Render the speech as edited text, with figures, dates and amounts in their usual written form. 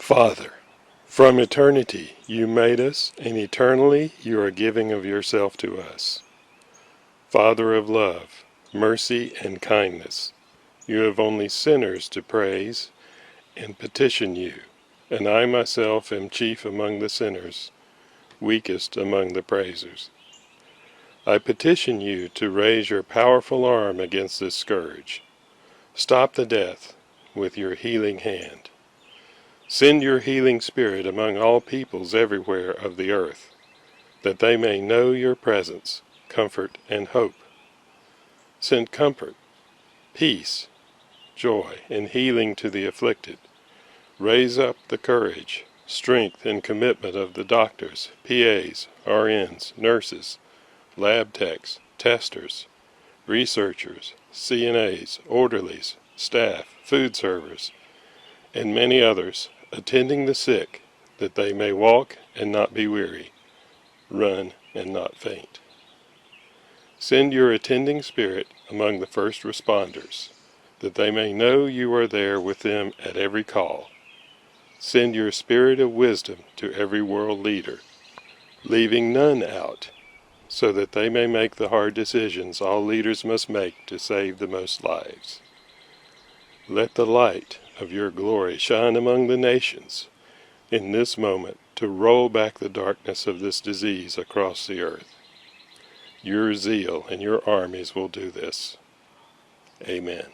Father, from eternity you made us, and eternally you are giving of yourself to us. Father of love, mercy, and kindness, you have only sinners to praise and petition you, and I myself am chief among the sinners, weakest among the praisers. I petition you to raise your powerful arm against this scourge. Stop the death with your healing hand. Send your healing spirit among all peoples everywhere of the earth, that they may know your presence, comfort, and hope. Send comfort, peace, joy, and healing to the afflicted. Raise up the courage, strength, and commitment of the doctors, PAs, RNs, nurses, lab techs, testers, researchers, CNAs, orderlies, staff, food servers, and many others, attending the sick, that they may walk and not be weary, run and not faint. Send your attending spirit among the first responders, that they may know you are there with them at every call. Send your spirit of wisdom to every world leader, leaving none out, so that they may make the hard decisions all leaders must make to save the most lives. Let the light of your glory shine among the nations in this moment to roll back the darkness of this disease across the earth. Your zeal and your armies will do this. Amen.